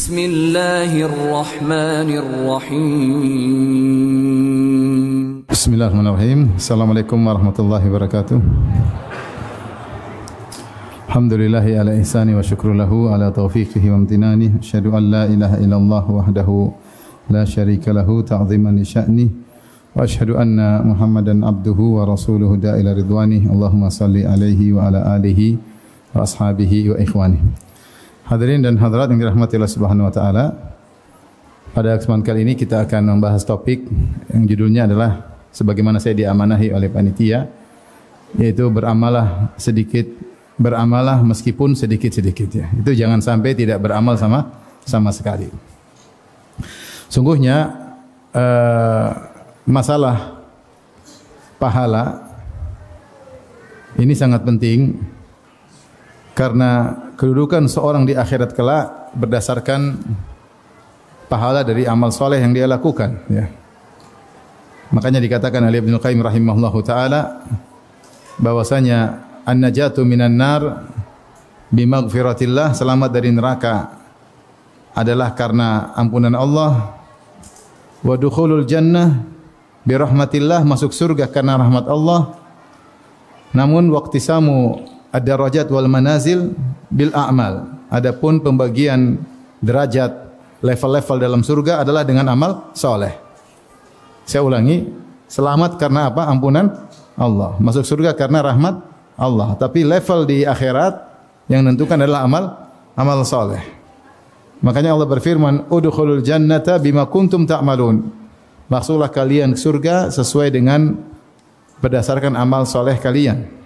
Bismillahirrahmanirrahim. Bismillahirrahmanirrahim. Assalamualaikum warahmatullahi wabarakatuh. Alhamdulillahi ala ihsani wa syukru lahu ala taufiqihi wa amtinani. Asyhadu an la ilaha illallah wahdahu la syarika lahu ta'ziman li sya'ni. Wa asyhadu anna Muhammadan abduhu wa rasuluhu da'ila ridwani. Allahumma salli alaihi wa ala alihi wa ashabihi wa ikhwani. Hadirin dan hadirat yang dirahmati Allah Subhanahu wa taala. Pada kesempatan kali ini kita akan membahas topik yang judulnya adalah sebagaimana saya diamanahi oleh panitia, yaitu beramalah meskipun sedikit-sedikit ya. Itu jangan sampai tidak beramal sama sekali. Sungguhnya masalah pahala ini sangat penting karena kedudukan seorang di akhirat kelak berdasarkan pahala dari amal soleh yang dia lakukan ya. Makanya dikatakan oleh Ibnu Qayyim rahimahullahu taala bahwasanya an-najatu minan nar bimaghfiratillah, selamat dari neraka adalah karena ampunan Allah, wa dukhulul jannah birahmatillah, masuk surga karena rahmat Allah. Namun waqtisamu ad-darajat wal manazil bil a'mal, adapun pembagian derajat level-level dalam surga adalah dengan amal soleh. Saya ulangi, selamat karena apa? Ampunan Allah, masuk surga karena rahmat Allah. Tapi level di akhirat yang menentukan adalah amal soleh. Makanya Allah berfirman, udkhulul jannata bima kuntum ta'malun. Masuklah kalian ke surga sesuai dengan berdasarkan amal soleh kalian.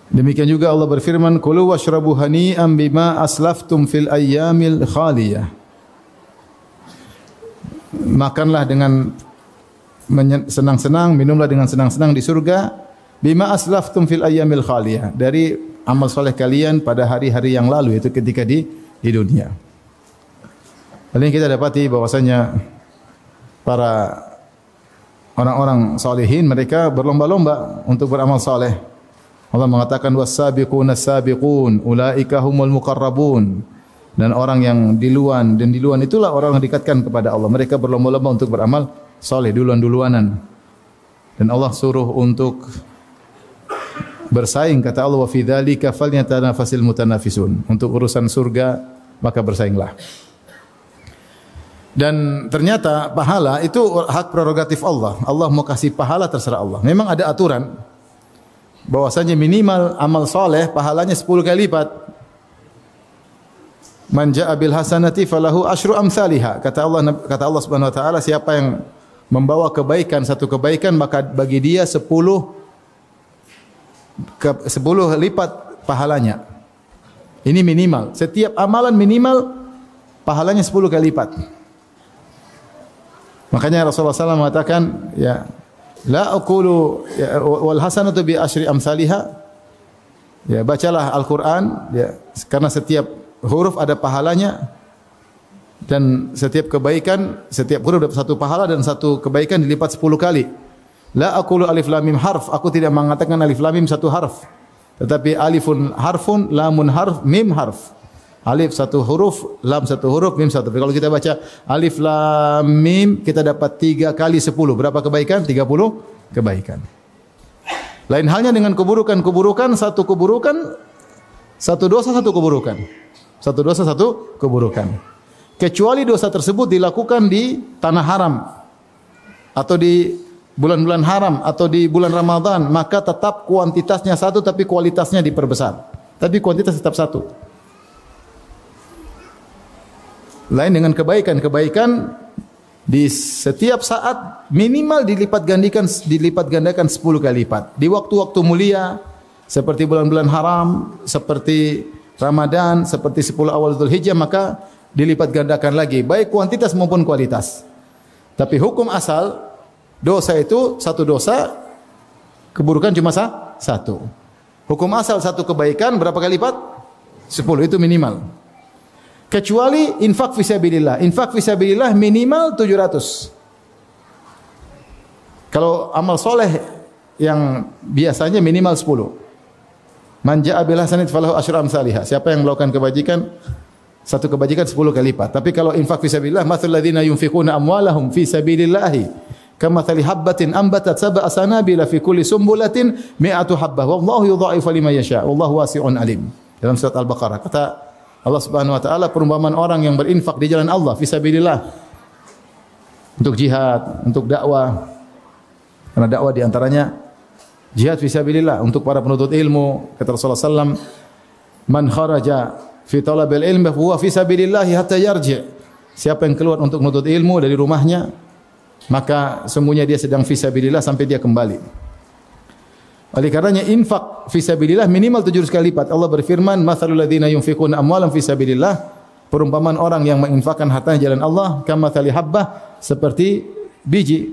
Demikian juga Allah berfirman, kulu washrabu hani'an bima aslaftum fil ayyamil khaliyah. Makanlah dengan senang-senang, minumlah dengan senang-senang di surga, bima aslaftum fil ayyamil khaliyah, dari amal soleh kalian pada hari-hari yang lalu, yaitu ketika di dunia. Lalu kita dapati bahwasanya para orang-orang salihin mereka berlomba-lomba untuk beramal saleh. Allah mengatakan was-sabiquna as-sabiqun ulaika humul muqarrabun. Dan orang yang duluan itulah orang yang didekatkan kepada Allah. Mereka berlomba-lomba untuk beramal saleh, duluan-duluanan. Dan Allah suruh untuk bersaing, kata Allah, wa fi dzalika falyatanafasil mutanafisun. Untuk urusan surga maka bersainglah. Dan ternyata pahala itu hak prerogatif Allah. Allah mau kasih pahala terserah Allah. Memang ada aturan bahwasanya minimal amal soleh pahalanya 10 kali lipat. Man jaa bil hasanati falahu asyru amsalihha. Kata Allah Subhanahu wa taala, siapa yang membawa kebaikan, satu kebaikan, maka bagi dia 10 lipat pahalanya. Ini minimal. Setiap amalan minimal pahalanya 10 kali lipat. Makanya Rasulullah SAW mengatakan, ya, la aqulu wal hasanatu bi asyri amsalihha. Ya, bacalah Al-Qur'an ya, karena setiap huruf ada pahalanya dan setiap kebaikan, setiap huruf dapat satu pahala dan satu kebaikan dilipat 10 kali. La aqulu alif lam mim harf, aku tidak mengatakan alif lam mim satu harf, tetapi alifun harfun, lamun harf, mim harf. Alif satu huruf, lam satu huruf, mim satu. Kalau kita baca alif lam mim, kita dapat 3 kali 10. Berapa kebaikan? 30 kebaikan. Lain halnya dengan keburukan. Satu keburukan, satu dosa, satu keburukan. Satu dosa, satu keburukan. Kecuali dosa tersebut dilakukan di tanah haram, atau di bulan-bulan haram, atau di bulan Ramadan, maka tetap kuantitasnya satu, tapi kualitasnya diperbesar. Tapi kuantitas tetap satu. Lain dengan kebaikan di setiap saat minimal dilipat gandakan 10 kali lipat. Di waktu-waktu mulia seperti bulan-bulan haram, seperti Ramadan, seperti 10 awal Dzulhijjah, maka dilipat gandakan lagi, baik kuantitas maupun kualitas. Tapi hukum asal dosa itu satu dosa, keburukan cuma satu. Hukum asal satu kebaikan berapa kali lipat? 10, itu minimal. Kecuali infak fisabilillah. Infak fisabilillah minimal 700. Kalau amal soleh yang biasanya minimal 10. Man jaa bil hasanati falahu asyru amsalihha. Siapa yang melakukan kebajikan, satu kebajikan 10 kali lipat. Tapi kalau infak fi sabilillah, mathalul ladzina yunfiquna amwalahum fi sabilillah kamathali habbatin ambatat sab'a sanabila fi kulli sumbulatin mi'atu habbah wallahu yudha'ifu liman yasha wallahu wasi'un alim. Dalam surat Al-Baqarah kata Allah Subhanahu wa taala perumpamaan orang yang berinfak di jalan Allah fi sabilillah untuk jihad, untuk dakwah. Karena dakwah di antaranya jihad fi sabilillah untuk para penuntut ilmu. Kata Rasulullah sallallahu alaihi wasallam, "Man kharaja fi talabil ilmi huwa fi sabilillah hatta yarji'." Siapa yang keluar untuk menuntut ilmu dari rumahnya, maka sungguhnya dia sedang fi sabilillah sampai dia kembali. Oleh karenanya infak fi sabilillah minimal 700 kali lipat. Allah berfirman, "Matsalul ladzina yunfiquna amwalan fi sabilillah." Perumpamaan orang yang menginfakkan hartanya jalan Allah, kamatsali habbah, seperti biji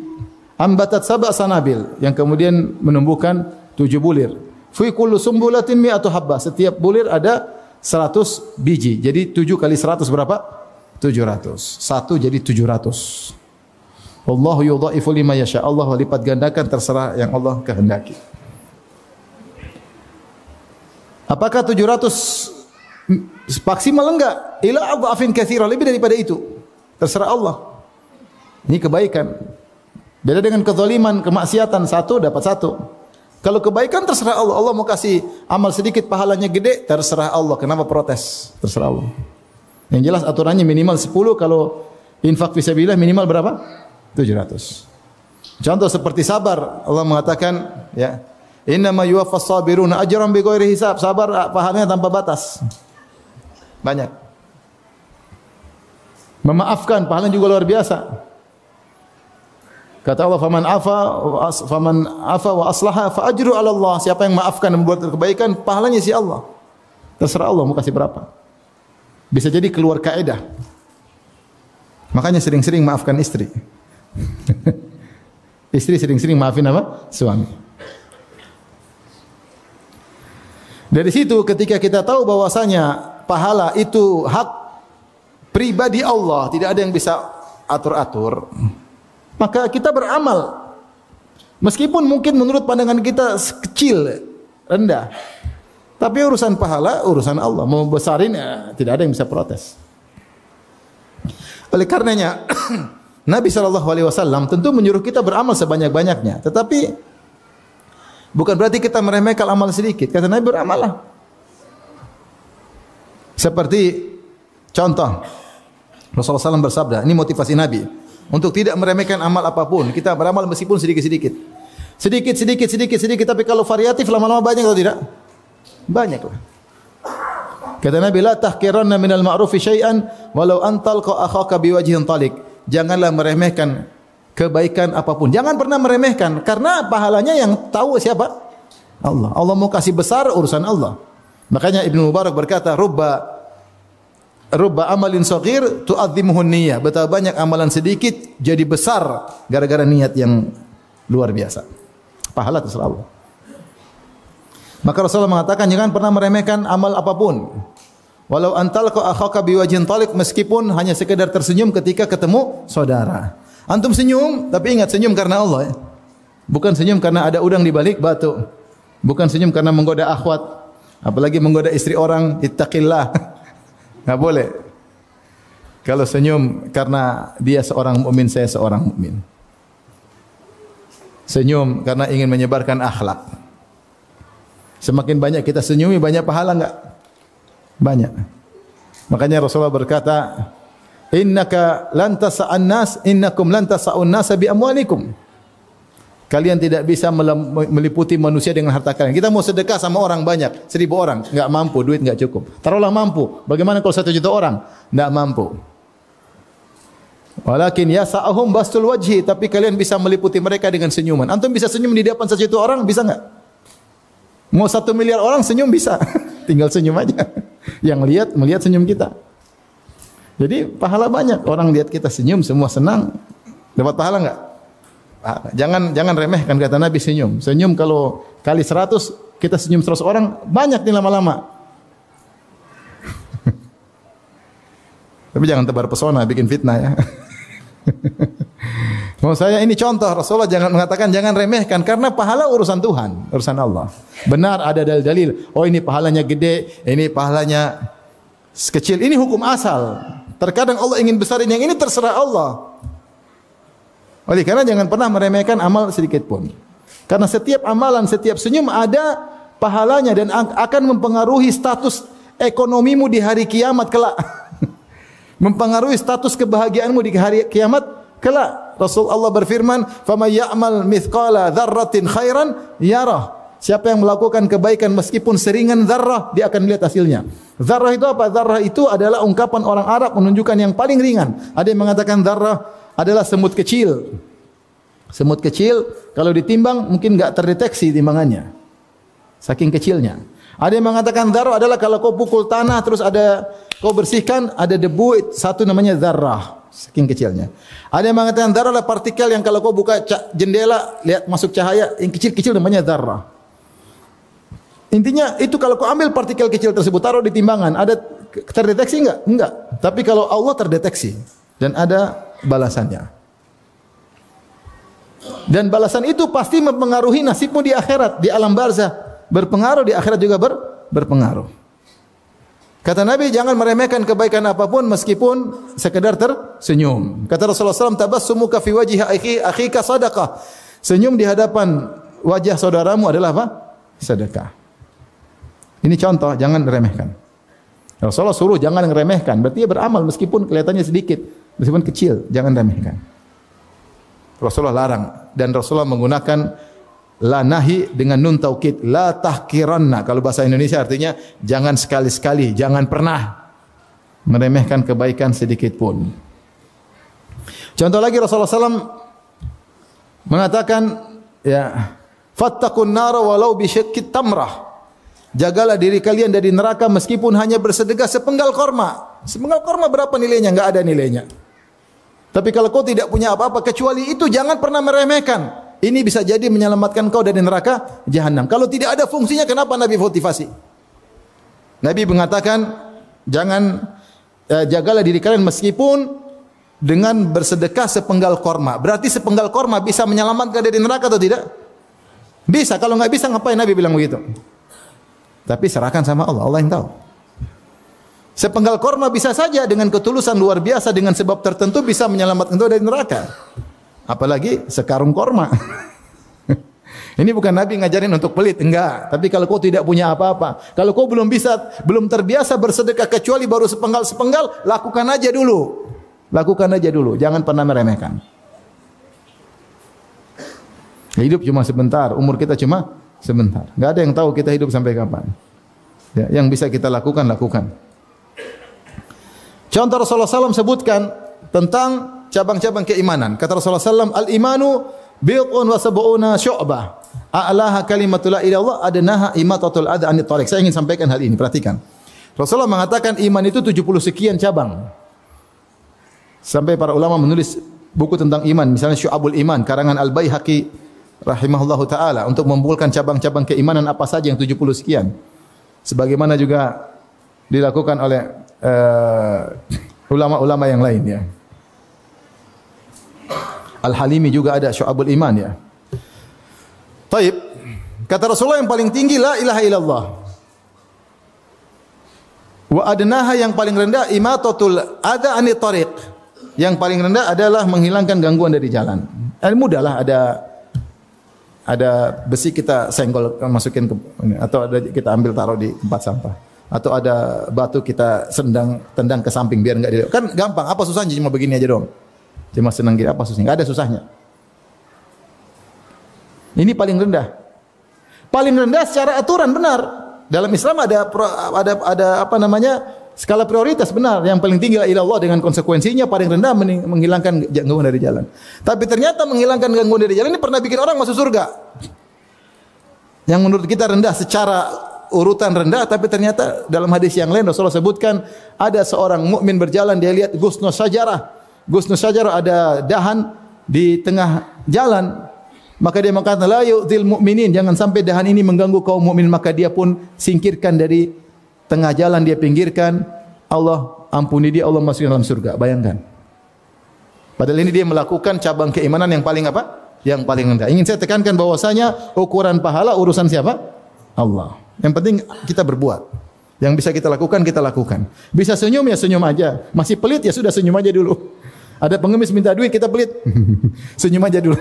ambatat sab'a sanabil yang kemudian menumbuhkan 7 bulir. Fi kullu sumbulatin mi'atu habbah. Setiap bulir ada 100 biji. Jadi 7 kali 100 berapa? 700. 1 jadi 700. Wallahu yudha'ifu liman yasha. Allah lipat gandakan terserah yang Allah kehendaki. Apakah 700 maksimal enggak? Ila adhafin katsira, lebih daripada itu. Terserah Allah. Ini kebaikan. Beda dengan kezaliman, kemaksiatan, 1 dapat 1. Kalau kebaikan terserah Allah. Allah mau kasih amal sedikit pahalanya gede, terserah Allah. Kenapa protes? Terserah Allah. Yang jelas aturannya minimal 10, kalau infak fisabilillah minimal berapa? 700. Contoh seperti sabar, Allah mengatakan, ya, innama yuwaffas sabiruna ajran bighairi hisab. Sabar pahalanya tanpa batas. Banyak. Memaafkan pahalanya juga luar biasa. Kata Allah, faman afa wa aslaha fa ajru 'ala Allah. Siapa yang maafkan dan membuat kebaikan, pahalanya si Allah. Terserah Allah mau kasih berapa. Bisa jadi keluar kaidah. Makanya sering-sering maafkan istri. Istri sering-sering maafin apa? Suami. Dari situ ketika kita tahu bahwasanya pahala itu hak pribadi Allah, tidak ada yang bisa atur-atur, maka kita beramal. Meskipun mungkin menurut pandangan kita kecil, rendah. Tapi urusan pahala, urusan Allah. Mau besarin, tidak ada yang bisa protes. Oleh karenanya, Nabi SAW tentu menyuruh kita beramal sebanyak-banyaknya. Tetapi, bukan berarti kita meremehkan amal sedikit. Kata Nabi, beramallah. Seperti contoh, Rasulullah SAW bersabda, ini motivasi Nabi. Untuk tidak meremehkan amal apapun, kita beramal meskipun sedikit-sedikit. Sedikit, tapi kalau variatif lama-lama banyak atau tidak? Banyak lah. Kata Nabi, la tahqiranna minal ma'rufi syai'an walau antalqa akhaka biwajhin talik. Janganlah meremehkan kebaikan apapun. Jangan pernah meremehkan, karena pahalanya yang tahu siapa? Allah. Allah mau kasih besar, urusan Allah. Makanya Ibnu Mubarak berkata, rubba amalin saghir tu'azzimuhun niyyah. Betapa banyak amalan sedikit jadi besar gara-gara niat yang luar biasa. Pahala terserah Allah. Maka Rasulullah mengatakan jangan pernah meremehkan amal apapun. Walau antalqa akhaka biwajhin talik, meskipun hanya sekedar tersenyum ketika ketemu saudara. Antum senyum, tapi ingat senyum karena Allah, ya. Bukan senyum karena ada udang di balik batu. Bukan senyum karena menggoda akhwat, apalagi menggoda istri orang. Ittaqillah. Enggak boleh. Kalau senyum karena dia seorang mukmin, saya seorang mukmin. Senyum karena ingin menyebarkan akhlak. Semakin banyak kita senyumi, banyak pahala enggak? Banyak. Makanya Rasulullah berkata, innaka lan tasa'an nas, innakum lan tasa'un nas bi amwalikum. Kalian tidak bisa meliputi manusia dengan harta kalian. Kita mau sedekah sama orang banyak, 1000 orang, enggak mampu, duit enggak cukup. Taruhlah mampu. Bagaimana kalau 1 juta orang? Enggak mampu. Walakin yasa'ahum bastul wajhi, tapi kalian bisa meliputi mereka dengan senyuman. Antum bisa senyum di depan 1 juta orang, bisa enggak? Mau 1 miliar orang senyum bisa. Tinggal senyum aja. Yang melihat senyum kita. Jadi pahala banyak. Orang lihat kita senyum semua senang. Dapat pahala enggak? Jangan remehkan, kata Nabi, senyum. Senyum kalau kali 100, kita senyum 100 orang, banyak nih lama-lama. Tapi jangan tebar pesona, bikin fitnah ya. Maksud saya ini contoh, Rasulullah jangan mengatakan jangan remehkan karena pahala urusan Tuhan, urusan Allah. Benar ada dalil-dalil. Oh ini pahalanya gede, ini pahalanya kecil. Ini hukum asal. Terkadang Allah ingin besarin yang ini terserah Allah. Oleh karena jangan pernah meremehkan amal sedikit pun. Karena setiap amalan, setiap senyum ada pahalanya dan akan mempengaruhi status ekonomimu di hari kiamat kelak. Mempengaruhi status kebahagiaanmu di hari kiamat kelak. Rasulullah berfirman, "Faman ya'mal mithqala dzarratin khairan yarah." Siapa yang melakukan kebaikan meskipun seringan zarrah, dia akan melihat hasilnya. Zarrah itu apa? Zarrah itu adalah ungkapan orang Arab menunjukkan yang paling ringan. Ada yang mengatakan zarrah adalah semut kecil. Semut kecil kalau ditimbang mungkin enggak terdeteksi timbangannya. Saking kecilnya. Ada yang mengatakan zarrah adalah kalau kau pukul tanah terus kau bersihkan ada debu, satu namanya zarrah. Saking kecilnya. Ada yang mengatakan zarrah adalah partikel yang kalau kau buka jendela lihat masuk cahaya yang kecil-kecil namanya zarrah. Intinya itu kalau kau ambil partikel kecil tersebut taruh di timbangan ada terdeteksi enggak? Enggak. Tapi kalau Allah terdeteksi dan ada balasannya. Dan balasan itu pasti mempengaruhi nasibmu di akhirat, di alam barzah. Berpengaruh di akhirat juga berpengaruh. Kata Nabi, jangan meremehkan kebaikan apapun meskipun sekedar tersenyum. Kata Rasulullah SAW, tabassumuka fi wajhi akhika sadaqah. Senyum di hadapan wajah saudaramu adalah apa? Sedekah. Ini contoh, jangan remehkan. Rasulullah suruh jangan meremehkan, berarti dia beramal meskipun kelihatannya sedikit, meskipun kecil, jangan remehkan. Rasulullah larang dan Rasulullah menggunakan la nahi dengan nun taukid, la tahkiranna. Kalau bahasa Indonesia artinya jangan sekali-sekali, jangan pernah meremehkan kebaikan sedikit pun. Contoh lagi Rasulullah SAW mengatakan ya, fattaqun nara walau bi syiqqit tamrah. Jagalah diri kalian dari neraka meskipun hanya bersedekah sepenggal korma. Sepenggal korma berapa nilainya? Enggak ada nilainya. Tapi kalau kau tidak punya apa-apa kecuali itu, jangan pernah meremehkan. Ini bisa jadi menyelamatkan kau dari neraka jahanam. Kalau tidak ada fungsinya, kenapa Nabi motivasi? Nabi mengatakan, jangan jagalah diri kalian meskipun dengan bersedekah sepenggal korma. Berarti sepenggal korma bisa menyelamatkan dari neraka atau tidak? Bisa. Kalau enggak bisa, ngapain Nabi bilang begitu? Tapi serahkan sama Allah. Allah yang tahu. Sepenggal korma bisa saja dengan ketulusan luar biasa, dengan sebab tertentu bisa menyelamatkan kau dari neraka. Apalagi sekarung korma. Ini bukan Nabi ngajarin untuk pelit, enggak. Tapi kalau kau tidak punya apa-apa, kalau kau belum terbiasa bersedekah kecuali baru sepenggal, lakukan aja dulu. Lakukan aja dulu, jangan pernah meremehkan. Hidup cuma sebentar, umur kita cuma sebentar. Enggak ada yang tahu kita hidup sampai kapan. Ya, yang bisa kita lakukan. Contoh Rasulullah SAW sebutkan tentang cabang-cabang keimanan. Kata Rasulullah SAW, al-imanu bid'un wa sab'una syu'bah. A'laha kalimatul la ilaha illallah adnaha imatatul adha anit thariq. Saya ingin sampaikan hal ini, perhatikan. Rasulullah mengatakan iman itu 70 sekian cabang. Sampai para ulama menulis buku tentang iman, misalnya Syu'abul Iman karangan Al-Baihaqi rahimahullahu taala untuk mengumpulkan cabang-cabang keimanan apa saja yang 70 sekian. Sebagaimana juga dilakukan oleh ulama-ulama yang lain ya. Al-Halimi juga ada Syu'abul Iman ya. Taib. Kata Rasulullah yang paling tinggi la ilaha illallah. Wa adnaha yang paling rendah imatatul adha anit thariq. Yang paling rendah adalah menghilangkan gangguan dari jalan. Mudahlah ada besi kita senggol masukin ke atau ada kita ambil taruh di tempat sampah. Atau ada batu kita tendang ke samping biar enggak dilihat. Kan gampang, apa susahnya cuma begini aja dong. Cuma senang gitu, apa susahnya? Enggak ada susahnya. Ini paling rendah. Paling rendah secara aturan benar. Dalam Islam ada apa namanya? Skala prioritas benar. Yang paling tinggi la ilaha illallah dengan konsekuensinya paling rendah menghilangkan gangguan dari jalan. Tapi ternyata menghilangkan gangguan dari jalan ini pernah bikin orang masuk surga. Yang menurut kita rendah secara urutan rendah, tapi ternyata dalam hadis yang lain Rasulullah sebutkan ada seorang mukmin berjalan, dia lihat gusnus syajarah. Gusnus syajarah ada dahan di tengah jalan. Maka dia mengatakan la yu'dzil mu'minin, jangan sampai dahan ini mengganggu kaum mukmin, maka dia pun singkirkan dari tengah jalan, dia pinggirkan. Allah ampuni dia, Allah masukkan dalam surga. Bayangkan. Padahal ini dia melakukan cabang keimanan yang paling apa? Yang paling rendah. Ingin saya tekankan bahwasanya ukuran pahala urusan siapa? Allah. Yang penting kita berbuat. Yang bisa kita lakukan, kita lakukan. Bisa senyum ya senyum aja. Masih pelit ya sudah senyum aja dulu. Ada pengemis minta duit, kita pelit. Senyum aja dulu.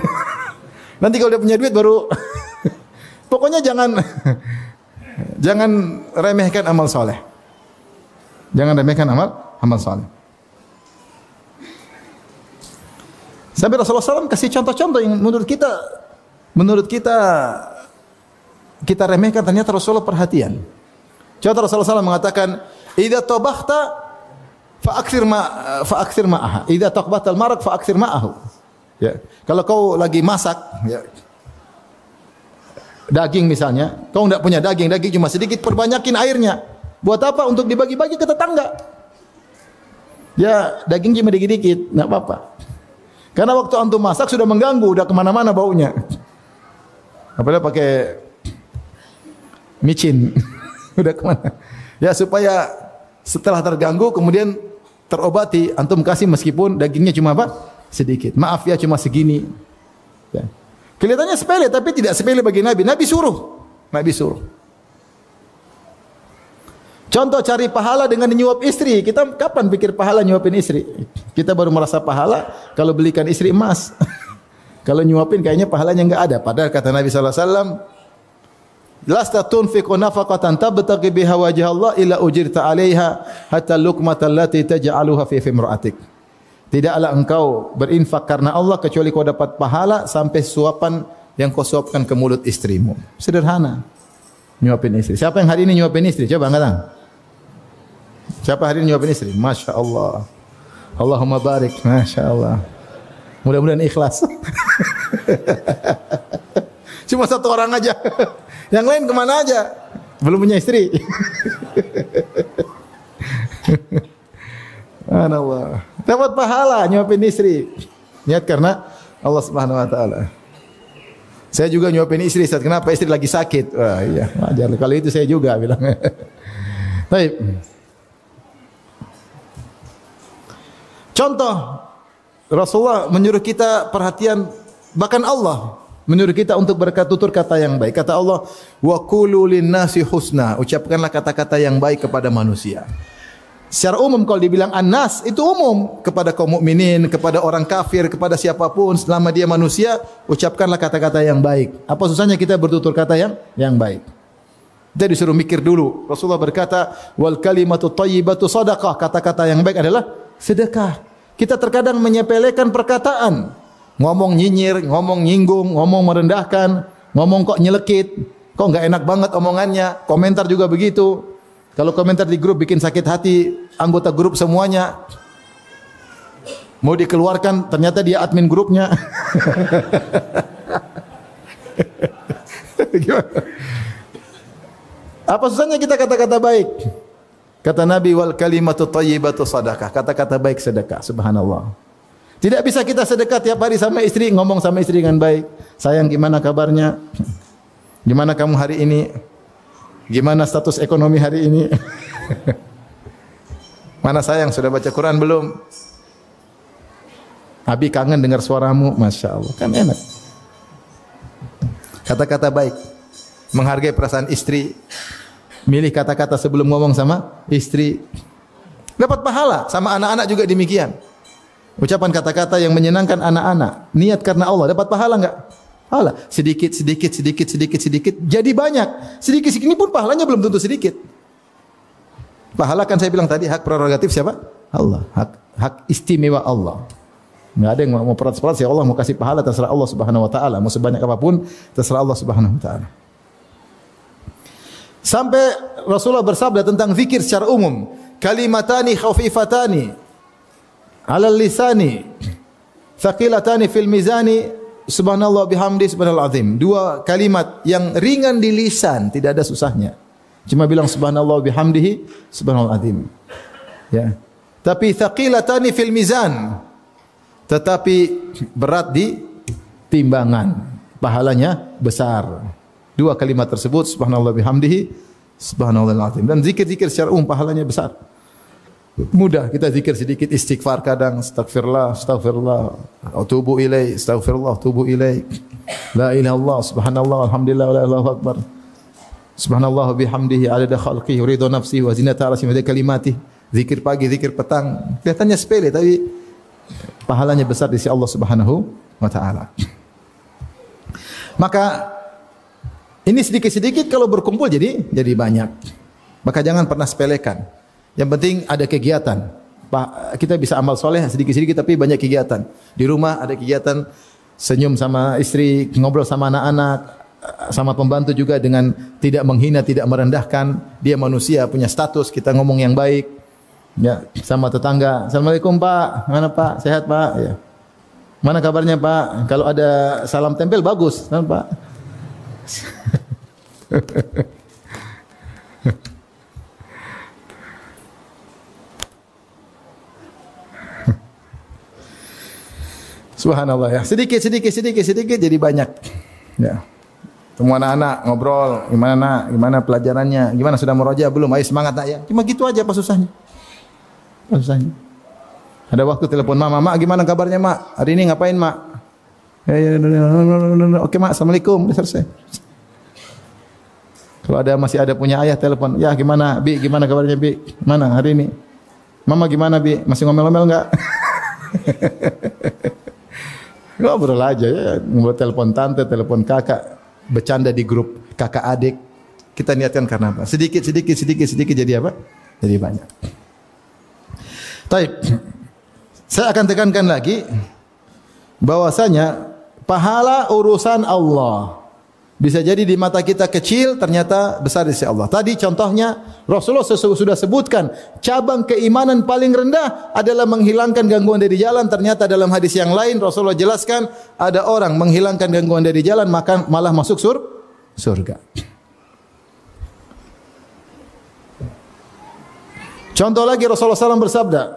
Nanti kalau dia punya duit baru. Pokoknya jangan remehkan amal soleh. Jangan remehkan amal soleh. Sampai Rasulullah SAW kasih contoh-contoh yang menurut kita remehkan, ternyata Rasulullah perhatian. Contoh Rasulullah SAW mengatakan, "Idza tabakhta fa'aktsir ma'aha. Idza taqbata al-maraq fa'aktsir ma'ahu." Ya, kalau kau lagi masak, ya, daging misalnya, kau enggak punya daging cuma sedikit, perbanyakin airnya. Buat apa? Untuk dibagi-bagi ke tetangga. Ya, daging cuma dikit-dikit, enggak apa-apa. Karena waktu antum masak sudah mengganggu, udah kemana-mana baunya. Apalagi pakai micin, udah kemana? Ya supaya setelah terganggu kemudian terobati, antum kasih meskipun dagingnya cuma apa? Sedikit. Maaf ya cuma segini. Ya. Kelihatannya sepele tapi tidak sepele bagi Nabi. Nabi suruh. Contoh cari pahala dengan nyuap istri. Kita kapan pikir pahala nyuapin istri? Kita baru merasa pahala kalau belikan istri emas. Kalau nyuapin kayaknya pahalanya enggak ada. Padahal kata Nabi sallallahu alaihi wasallam, "Lasta tunfiqu nafaqatan tabtaghi biha wajha Allah illa ujirta 'alaiha hatta luqmatal lati taj'aluha fi imra'atik." Tidaklah engkau berinfak karena Allah kecuali kau dapat pahala sampai suapan yang kau suapkan ke mulut istrimu. Sederhana. Nyuapin istri. Siapa yang hari ini nyuapin istri? Coba angkat tangan. Siapa hari ini nyuapin istri? Masya Allah. Allahumma barik. Masya Allah. Mudah-mudahan ikhlas. Cuma satu orang aja. Yang lain kemana aja? Belum punya istri. Subhanallah. Dapat pahala nyuapin istri. Niat karena Allah Subhanahu wa taala. Saya juga nyuapin istri, Ustaz. Kenapa? Istri lagi sakit. Wah, iya, wajar. Kalau itu saya juga bilang. Baik. Contoh Rasulullah menyuruh kita perhatian, bahkan Allah menyuruh kita untuk bertutur kata yang baik. Kata Allah, "Wa qulu lin-nasi husna." Ucapkanlah kata-kata yang baik kepada manusia. Secara umum kalau dibilang an-nas itu umum kepada kaum mukminin, kepada orang kafir, kepada siapapun selama dia manusia, ucapkanlah kata-kata yang baik. Apa susahnya kita bertutur kata yang baik? Kita disuruh mikir dulu. Rasulullah berkata, "Wal kalimatu thayyibatu shadaqah." Kata-kata yang baik adalah sedekah. Kita terkadang menyepelekan perkataan. Ngomong nyinyir, ngomong nyinggung, ngomong merendahkan, ngomong kok nyelekit, kok enggak enak banget omongannya. Komentar juga begitu. Kalau komentar di grup bikin sakit hati anggota grup semuanya. Mau dikeluarkan ternyata dia admin grupnya. Apa susahnya kita kata-kata baik? Kata Nabi, "Wal kalimatu thayyibatu shadaqah." Kata-kata baik sedekah. Subhanallah. Tidak bisa kita sedekah tiap hari sama istri, ngomong sama istri dengan baik. "Sayang, gimana kabarnya? Gimana kamu hari ini? Gimana status ekonomi hari ini?" "Mana sayang, sudah baca Quran belum? Abi kangen dengar suaramu." Masya Allah, kan enak. Kata-kata baik, menghargai perasaan istri, milih kata-kata sebelum ngomong sama istri, dapat pahala. Sama anak-anak juga demikian. Ucapan kata-kata yang menyenangkan anak-anak, niat karena Allah, dapat pahala enggak? Pahala. Sedikit, jadi banyak. Sedikit ini pun pahalanya belum tentu sedikit. Pahala kan saya bilang tadi hak prerogatif siapa? Allah. Hak istimewa Allah. Enggak ada yang mau protes-protes, ya Allah mau kasih pahala terserah Allah Subhanahu wa taala. Mau sebanyak apapun terserah Allah Subhanahu wa taala. Sampai Rasulullah bersabda tentang zikir secara umum, "Kalimatani khafifatani 'alal lisani, thaqilatani fil mizani, subhanallah bihamdi subhanal azim." Dua kalimat yang ringan di lisan, tidak ada susahnya. Cuma bilang subhanallah bihamdihi subhanal azim. Ya. Tapi thaqilatani fil mizan, tetapi berat di timbangan, pahalanya besar. Dua kalimat tersebut subhanallah bihamdihi subhanallahil azim, dan zikir-zikir secara umum pahalanya besar. Mudah kita zikir sedikit, istighfar kadang, astagfirullah, astagfirullah, atubu ilaih, astagfirullah, atubu ilaih. La ilaha illallah, subhanallah, alhamdulillah, la ilaha akbar. Subhanallah bihamdihi adada khalqihi wa ridha nafsihi wa zinata arsyihi wa kalimatihi. Zikir pagi, zikir petang. Kelihatannya sepele tapi pahalanya besar di sisi Allah Subhanahu wa taala. Maka ini sedikit-sedikit kalau berkumpul jadi banyak. Maka jangan pernah sepelekan. Yang penting ada kegiatan. Kita bisa amal soleh sedikit-sedikit tapi banyak kegiatan. Di rumah ada kegiatan senyum sama istri, ngobrol sama anak-anak, sama pembantu juga dengan tidak menghina, tidak merendahkan. Dia manusia, punya status, kita ngomong yang baik. Ya, sama tetangga. Assalamualaikum Pak, mana Pak? Sehat Pak? Ya. Mana kabarnya Pak? Kalau ada salam tempel bagus, kan Pak? Subhanallah ya. Sedikit jadi banyak. Ya. Semua anak-anak ngobrol, gimana pelajarannya, gimana sudah murojaah belum? Ayo semangat nak ya. Cuma gitu aja apa susahnya? Apa susahnya? Ada waktu telepon Mak, Mak gimana kabarnya Mak? Hari ini ngapain Mak? Oke Mak, Assalamualaikum, udah selesai. Kalau masih ada punya ayah telepon, ya gimana Bi, gimana kabarnya Bi? Mana hari ini? Mama gimana Bi? Masih ngomel-ngomel enggak? Ngobrol aja ya, ngobrol telepon tante, telepon kakak, bercanda di grup kakak adik. Kita niatkan karena apa? Sedikit jadi apa? Jadi banyak. Baik. Saya akan tekankan lagi bahwasanya pahala urusan Allah. Bisa jadi di mata kita kecil, ternyata besar di sisi Allah. Tadi contohnya Rasulullah sudah sebutkan cabang keimanan paling rendah adalah menghilangkan gangguan dari jalan. Ternyata dalam hadis yang lain Rasulullah jelaskan ada orang menghilangkan gangguan dari jalan maka malah masuk surga. Contoh lagi Rasulullah SAW bersabda,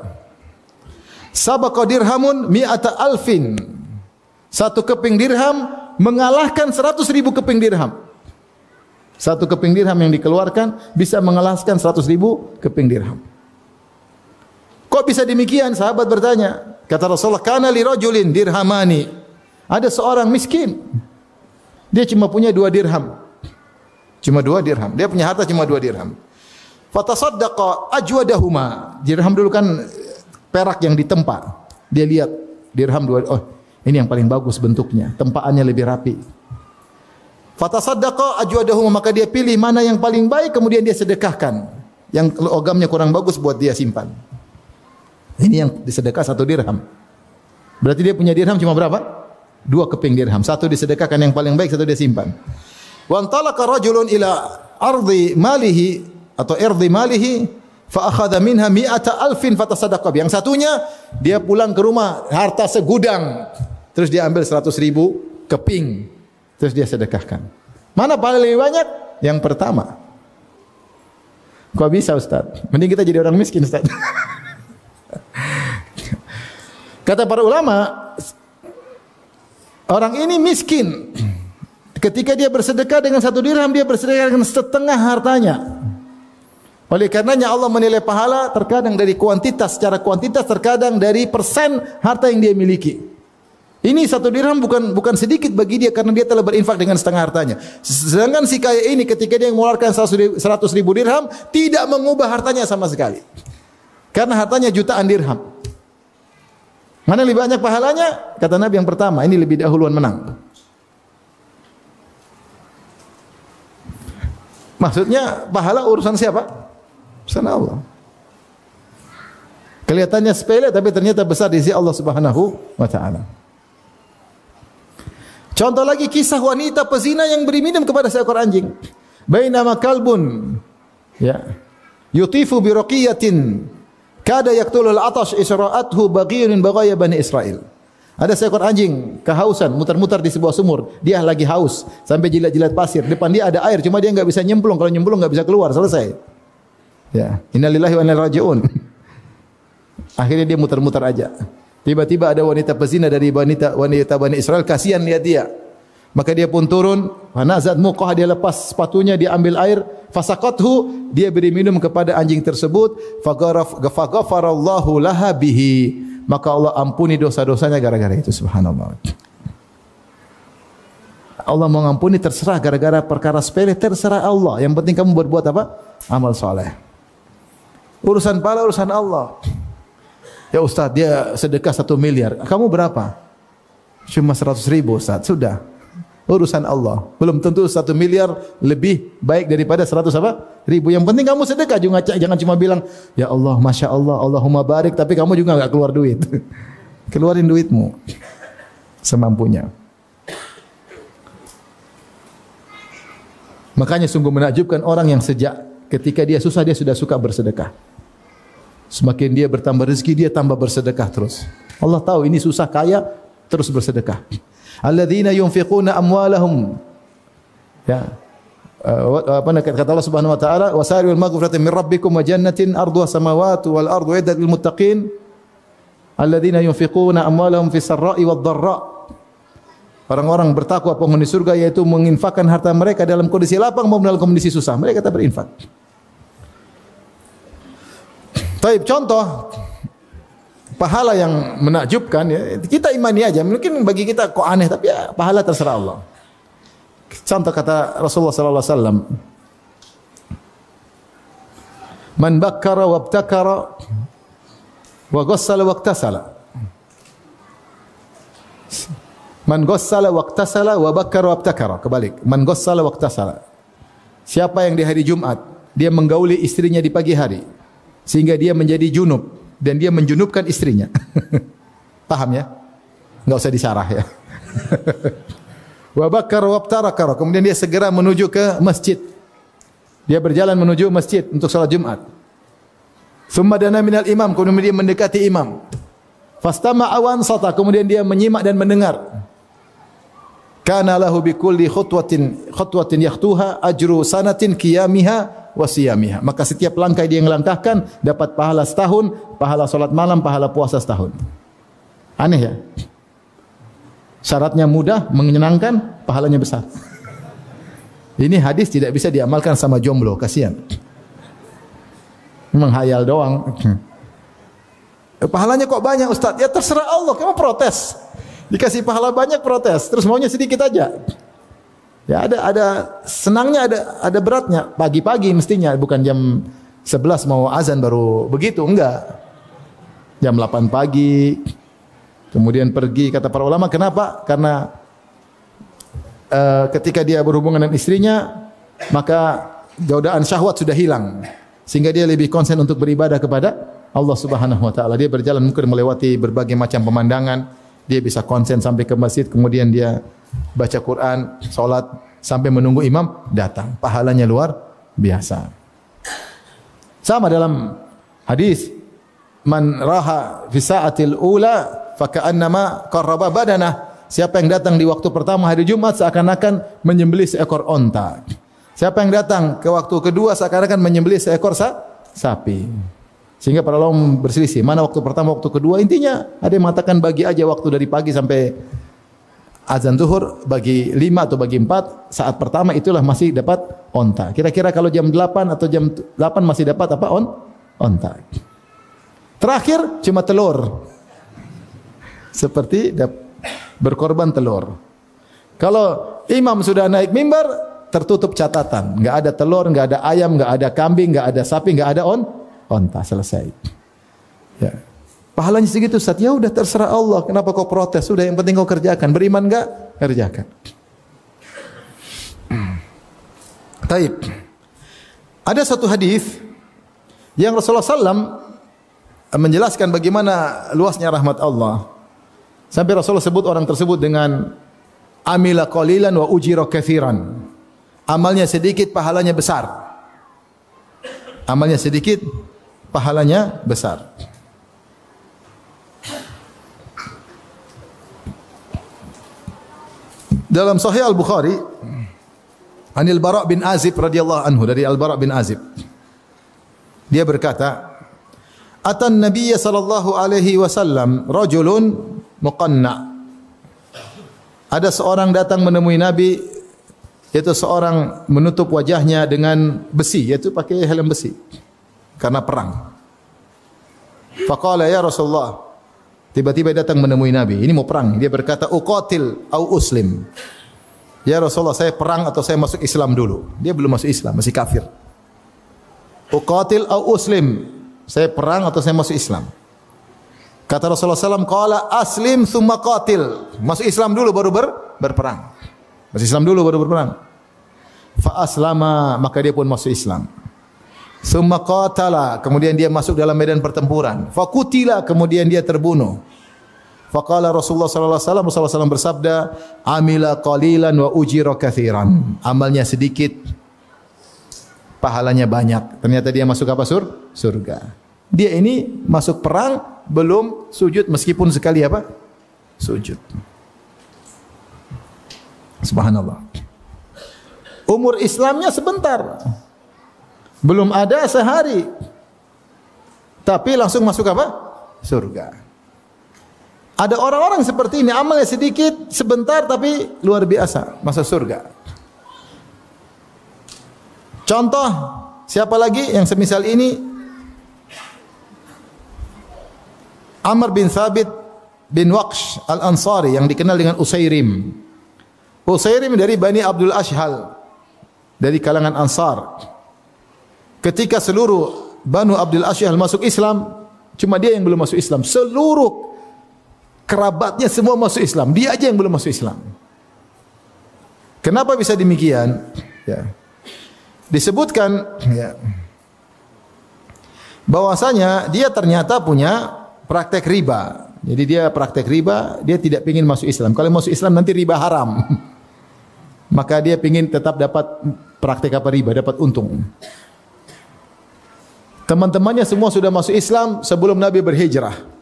sabaqa dirhamun mi'ata alfin. Satu keping dirham mengalahkan 100.000 keping dirham. Satu keping dirham yang dikeluarkan bisa mengalahkan 100.000 keping dirham. Kok bisa demikian? Sahabat bertanya. Kata Rasulullah, kana li rajulin dirhamani. Ada seorang miskin. Dia cuma punya 2 dirham. Cuma 2 dirham. Dia punya harta cuma 2 dirham. Fatasaddaqa ajwadahuma. Dirham dulu kan perak yang ditempa. Dia lihat dirham 2. Oh, ini yang paling bagus bentuknya, tempaannya lebih rapi. Fatasaddaqa ajwadahuma, maka dia pilih mana yang paling baik kemudian dia sedekahkan. Yang logamnya kurang bagus buat dia simpan. Ini yang disedekah 1 dirham. Berarti dia punya dirham cuma berapa? 2 keping dirham. 1 disedekahkan yang paling baik, 1 dia simpan. Wa antalaqa rajulun ila ardi malihi atau irdi malihi fa akhadha minha mi'ata alfin fatasaddaqa. Yang satunya dia pulang ke rumah harta segudang. Terus dia ambil 100.000 keping. Terus dia sedekahkan. Mana paling lebih banyak? Yang pertama. Kok bisa Ustaz? Mending kita jadi orang miskin Ustaz. Kata para ulama, orang ini miskin. Ketika dia bersedekah dengan 1 dirham, dia bersedekah dengan setengah hartanya. Oleh karenanya Allah menilai pahala terkadang dari kuantitas, secara kuantitas, terkadang dari persen harta yang dia miliki. Ini 1 dirham bukan sedikit bagi dia karena dia telah berinfak dengan setengah hartanya. Sedangkan si kaya ini ketika dia mengeluarkan 100.000 dirham tidak mengubah hartanya sama sekali. Karena hartanya jutaan dirham. Mana lebih banyak pahalanya? Kata Nabi yang pertama, ini lebih dahuluan menang. Maksudnya pahala urusan siapa? Urusan Allah. Kelihatannya sepele tapi ternyata besar di sisi Allah Subhanahu wa taala. Contoh lagi kisah wanita pezina yang beri minum kepada seekor anjing. Bainama kalbun ya yutifu bi raqiyatin kada yaqtulul atash isra'athu baghirun baghaya bani Israil. Ada seekor anjing kehausan mutar-mutar di sebuah sumur. Dia lagi haus sampai jilat-jilat pasir. Depan dia ada air cuma dia enggak bisa nyemplung. Kalau nyemplung enggak bisa keluar, selesai. Ya, innalillahi wa inna ilaihi raji'un. Akhirnya dia mutar-mutar aja. Tiba-tiba ada wanita pezina dari wanita Bani Israel, kasihan lihat dia. Maka dia pun turun, fa nazat muqah, dia lepas sepatunya, dia ambil air, fasaqathu, dia beri minum kepada anjing tersebut, faghfarallahu laha bihi. Maka Allah ampuni dosa-dosanya gara-gara itu, subhanallah. Allah mau mengampuni terserah, gara-gara perkara sepele terserah Allah. Yang penting kamu berbuat apa? Amal soleh. Urusan pahala urusan Allah. Ya Ustaz, dia sedekah 1 miliar. Kamu berapa? Cuma 100.000 Ustaz. Sudah. Urusan Allah. Belum tentu 1 miliar lebih baik daripada 100 apa? Ribu. Yang penting kamu sedekah. Jangan cuma bilang, ya Allah, Masya Allah, Allahumma barik. Tapi kamu juga enggak keluar duit. Keluarin duitmu semampunya. Makanya sungguh menakjubkan orang yang sejak ketika dia susah, dia sudah suka bersedekah. Semakin dia bertambah rezeki, dia tambah bersedekah terus. Allah tahu ini susah kaya, terus bersedekah. Alladzina yunfiquna amwalahum. Ya. Apa kata Allah Subhanahu wa taala, wasari'ul maghfirati min rabbikum wa jannatin arduha samawati wal ardu iddat lil muttaqin. Alladzina yunfiquna amwalahum fis sarra'i wad dharra. Orang-orang bertakwa penghuni surga, yaitu menginfakkan harta mereka dalam kondisi lapang maupun dalam kondisi susah. Mereka kata berinfak. Taib, contoh pahala yang menakjubkan, ya, kita imani aja. Mungkin bagi kita kok aneh, tapi ya, pahala terserah Allah. Contoh kata Rasulullah sallallahu alaihi wasallam, "Man bakkara wabtakara wa ghassala waqtasala." Man ghassala waqtasala wa bakkara wabtakara. Kebalik. Man ghassala waqtasala. Siapa yang di hari Jumat dia menggauli istrinya di pagi hari sehingga dia menjadi junub dan dia menjunubkan istrinya. Paham ya? Enggak usah disarah ya. Wa bakkara wabtakara. Kemudian dia segera menuju ke masjid. Dia berjalan menuju masjid untuk salat Jumat. Thumma dana minal imam. Kemudian dia mendekati imam. Fastama'a wa ansata. Kemudian dia menyimak dan mendengar. Kana lahu bi kulli khutwatin yakhtuha ajru sanatin qiyamiha wa siyamiha. Maka setiap langkah dia yang langkahkan dapat pahala setahun, pahala salat malam, pahala puasa setahun. Aneh ya? Syaratnya mudah, menyenangkan, pahalanya besar. Ini hadis tidak bisa diamalkan sama jomblo, kasihan. Menghayal doang. Pahalanya kok banyak Ustaz? Ya terserah Allah, kamu protes. Dikasih pahala banyak protes, terus maunya sedikit aja. Ya ada senangnya, ada beratnya. Pagi-pagi mestinya, bukan jam 11 mau azan baru begitu, enggak. Jam 8 pagi. Kemudian pergi, kata para ulama, kenapa? Karena ketika dia berhubungan dengan istrinya, maka godaan syahwat sudah hilang. Sehingga dia lebih konsen untuk beribadah kepada Allah Subhanahu wa taala. Dia berjalan mungkin melewati berbagai macam pemandangan. Dia bisa konsen sampai ke masjid, kemudian dia baca Quran, salat sampai menunggu imam datang. Pahalanya luar biasa. Sama dalam hadis, man raha fi sa'atil ula fa ka'annama qarraba badanah. Siapa yang datang di waktu pertama hari Jumat seakan-akan menyembelih seekor onta. Siapa yang datang ke waktu kedua seakan-akan menyembelih seekor sapi. Sehingga para ulama berselisih, mana waktu pertama, waktu kedua. Intinya ada yang mengatakan bagi aja waktu dari pagi sampai azan zuhur, bagi 5 atau bagi 4, saat pertama itulah masih dapat onta. Kira-kira kalau jam 8 atau jam 8 masih dapat apa? Onta. Terakhir cuma telur. Seperti berkorban telur. Kalau imam sudah naik mimbar, tertutup catatan. Enggak ada telur, enggak ada ayam, enggak ada kambing, enggak ada sapi, enggak ada onta, selesai. Ya. Pahalanya segitu, Ustaz. Ya udah terserah Allah. Kenapa kau protes? Sudah, yang penting kau kerjakan. Beriman enggak? Kerjakan. Taib. Ada satu hadis yang Rasulullah SAW menjelaskan bagaimana luasnya rahmat Allah. Sampai Rasulullah sebut orang tersebut dengan amila qalilan wa ujira katsiran. Amalnya sedikit, pahalanya besar. Amalnya sedikit, pahalanya besar. Dalam Sahih Al-Bukhari, Anil Bara' bin Azib radhiyallahu anhu, dari Al-Bara' bin Azib. Dia berkata, Atan Nabiyya sallallahu alaihi wasallam rajulun muqanna. Ada seorang datang menemui Nabi, yaitu seorang menutup wajahnya dengan besi, yaitu pakai helm besi karena perang. Faqala ya Rasulullah, tiba-tiba datang menemui Nabi, ini mau perang, dia berkata uqatil au uslim. Ya Rasulullah, saya perang atau saya masuk Islam dulu? Dia belum masuk Islam, masih kafir. Uqatil au uslim, saya perang atau saya masuk Islam? Kata Rasulullah SAW, qala aslim thumma qatil. Masuk Islam dulu baru berperang. Masuk Islam dulu baru berperang. Fa aslama, maka dia pun masuk Islam. Thumma qatala, kemudian dia masuk dalam medan pertempuran. Fa qutila, kemudian dia terbunuh. Faqala Rasulullah SAW bersabda, amila qalilan wa ujira katsiran. Amalnya sedikit, pahalanya banyak. Ternyata dia masuk apa? Surga. Dia ini masuk perang belum sujud meskipun sekali apa? Sujud. Subhanallah. Umur Islamnya sebentar. Belum ada sehari. Tapi langsung masuk apa? Surga. Ada orang-orang seperti ini, amalnya sedikit, sebentar tapi luar biasa, masuk surga. Contoh, siapa lagi yang semisal ini? Amr bin Thabit bin Waqsh al-Ansari yang dikenal dengan Usairim. Usairim dari Bani Abdul Ashhal, dari kalangan Ansar. Ketika seluruh Banu Abdul Ashhal masuk Islam, cuma dia yang belum masuk Islam. Seluruh kerabatnya semua masuk Islam, dia aja yang belum masuk Islam. Kenapa bisa demikian? Ya. Disebutkan bahwasanya dia ternyata punya praktek riba. Jadi dia praktek riba, dia tidak ingin masuk Islam. Kalau masuk Islam nanti riba haram. Maka dia ingin tetap dapat praktek apa riba, dapat untung. Teman-temannya semua sudah masuk Islam sebelum Nabi berhijrah.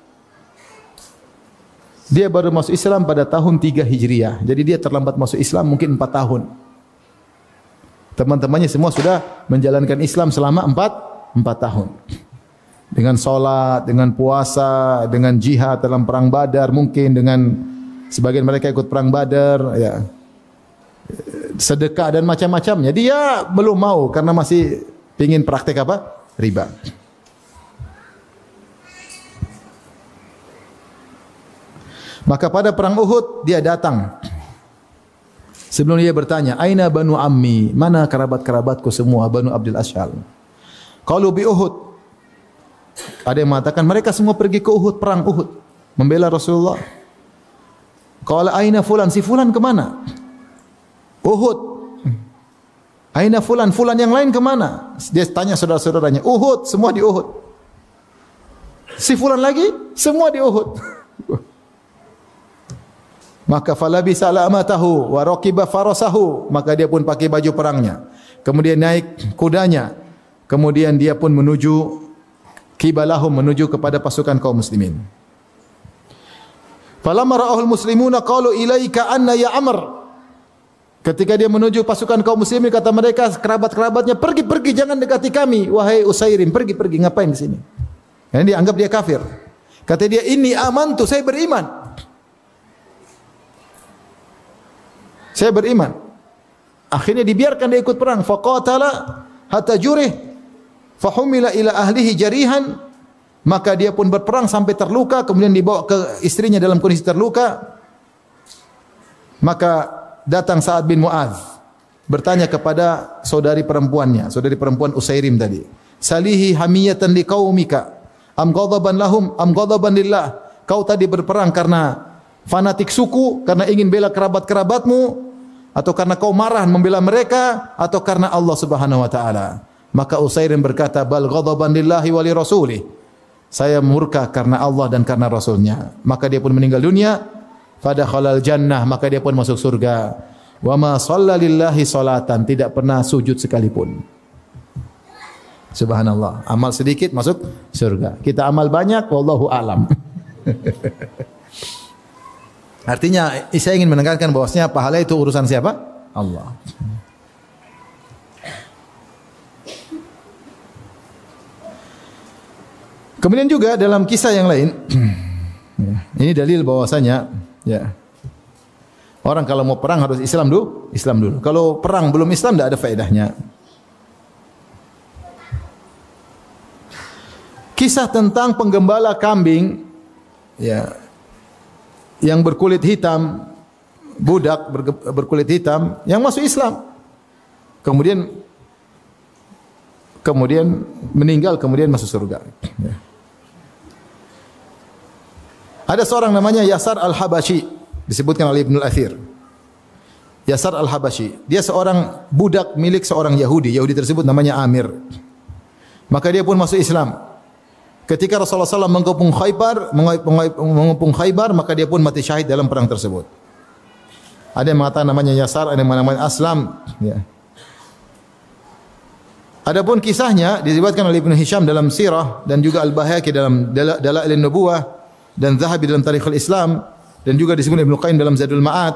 Dia baru masuk Islam pada tahun 3 Hijriah. Jadi dia terlambat masuk Islam mungkin 4 tahun. Teman-temannya semua sudah menjalankan Islam selama 4 tahun. Dengan solat, dengan puasa, dengan jihad dalam perang Badar, mungkin dengan sebagian mereka ikut perang Badar, ya, sedekah dan macam-macamnya. Dia belum mau karena masih ingin praktek apa? Riba. Maka pada perang Uhud dia datang. Sebelum dia bertanya, aina banu ammi, mana kerabat-kerabatku semua Banu Abdul Ashhal? Qalu bi Uhud. Ada yang mengatakan mereka semua pergi ke Uhud, perang Uhud, membela Rasulullah. Qala aina fulan, si fulan ke mana? Uhud. Aina fulan, fulan yang lain ke mana? Dia tanya saudara-saudaranya, Uhud, semua di Uhud. Si fulan lagi, semua di Uhud. Maka falabisa alamatahu wa raqiba farasahu, maka dia pun pakai baju perangnya. Kemudian naik kudanya. Kemudian dia pun menuju kibalahum, menuju kepada pasukan kaum muslimin. Falamma ra'ahul muslimuna qalu ilaika anna ya Amr. Ketika dia menuju pasukan kaum muslimin, kata mereka kerabat-kerabatnya, pergi jangan dekati kami wahai Usairim, pergi ngapain di sini? Karena dia anggap dia kafir. Kata dia, inni amantu, saya beriman. Saya beriman. Akhirnya dibiarkan dia ikut perang. Faqatala hatta jurih fahumila ila ahlihi jarihan, maka dia pun berperang sampai terluka, kemudian dibawa ke istrinya dalam kondisi terluka. Maka datang Sa'ad bin Mu'adz bertanya kepada saudari perempuannya, saudari perempuan Usairim tadi, salihi hamiyatan liqaumika am ghadaban lahum am ghadaban lillah, kau tadi berperang karena fanatik suku, karena ingin bela kerabat-kerabatmu, atau karena kau marah membela mereka, atau karena Allah Subhanahu wa taala? Maka Usairim berkata, bal ghadaban lillahi wa li rasulih. Saya murka karena Allah dan karena Rasulnya. Maka dia pun meninggal dunia. Fadakhalal jannah, maka dia pun masuk surga. Wa ma shalla lillahi salatan, tidak pernah sujud sekalipun. Subhanallah. Amal sedikit masuk surga. Kita amal banyak, wallahu alam. Artinya saya ingin menekankan bahwasanya pahala itu urusan siapa? Allah. Kemudian juga dalam kisah yang lain, ini dalil bahwasanya ya, Orang kalau mau perang harus Islam dulu, Islam dulu. Kalau perang belum Islam tidak ada faedahnya. Kisah tentang penggembala kambing, ya, yang berkulit hitam, budak berkulit hitam yang masuk Islam, kemudian meninggal, kemudian masuk surga. Ya. Ada seorang namanya Yasar Al-Habashi, disebutkan oleh Ibnul Athir. Yasar Al-Habashi, dia seorang budak milik seorang Yahudi. Yahudi tersebut namanya Amir. Maka dia pun masuk Islam. Ketika Rasulullah SAW mengepung Khaybar, maka dia pun mati syahid dalam perang tersebut. Ada yang mengatakan namanya Yasar, ada yang namanya Aslam. Ya. Adapun kisahnya diriwayatkan oleh Ibnu Hisham dalam Sirah dan juga Al-Baihaqi dalam Dalail an-Nubuwah dan Zahabi dalam Tarikhul Islam dan juga disebut Ibnu Qayyim dalam Zadul Ma'ad.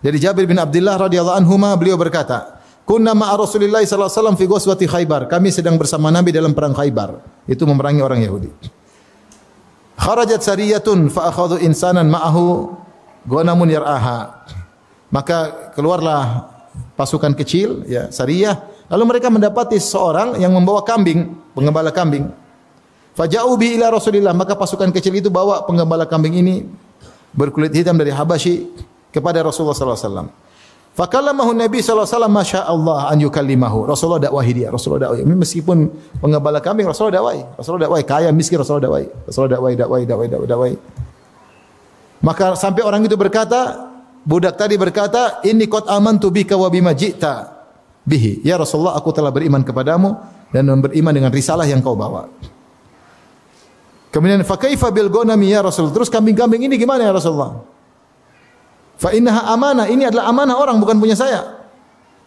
Dari Jabir bin Abdullah radhiyallahu anhuma, beliau berkata, "Kunna ma'a Rasulillah sallallahu alaihi wasallam fi ghazwati Khaybar." Kami sedang bersama Nabi dalam perang Khaybar. Itu memerangi orang Yahudi. Kharajat sariyatun fa akhadhu insanan ma'ahu ghanamun yar'aha. Maka keluarlah pasukan kecil, ya, sariyah. Lalu mereka mendapati seorang yang membawa kambing, penggembala kambing. Faja'u bi ila Rasulillah, maka pasukan kecil itu bawa penggembala kambing ini berkulit hitam dari Habasyi kepada Rasulullah sallallahu alaihi wasallam. Fakallamahu Nabi sallallahu alaihi wasallam masyaallah an yukallimahu. Rasulullah dakwahi dia, Rasulullah dakwahi. Meskipun penggembala kambing Rasulullah dakwahi. Rasulullah dakwahi, kaya miskin Rasulullah dakwahi. Rasulullah dakwahi. Maka sampai orang itu berkata, budak tadi berkata, "Inni qad amantu bika wa bima ji'ta bihi." Ya Rasulullah, aku telah beriman kepadamu dan beriman dengan risalah yang kau bawa. Kemudian fa kaifa bil ghanami ya Rasul? Terus kambing-kambing ini gimana ya Rasulullah? Fa innaha amanah, ini adalah amanah orang, bukan punya saya.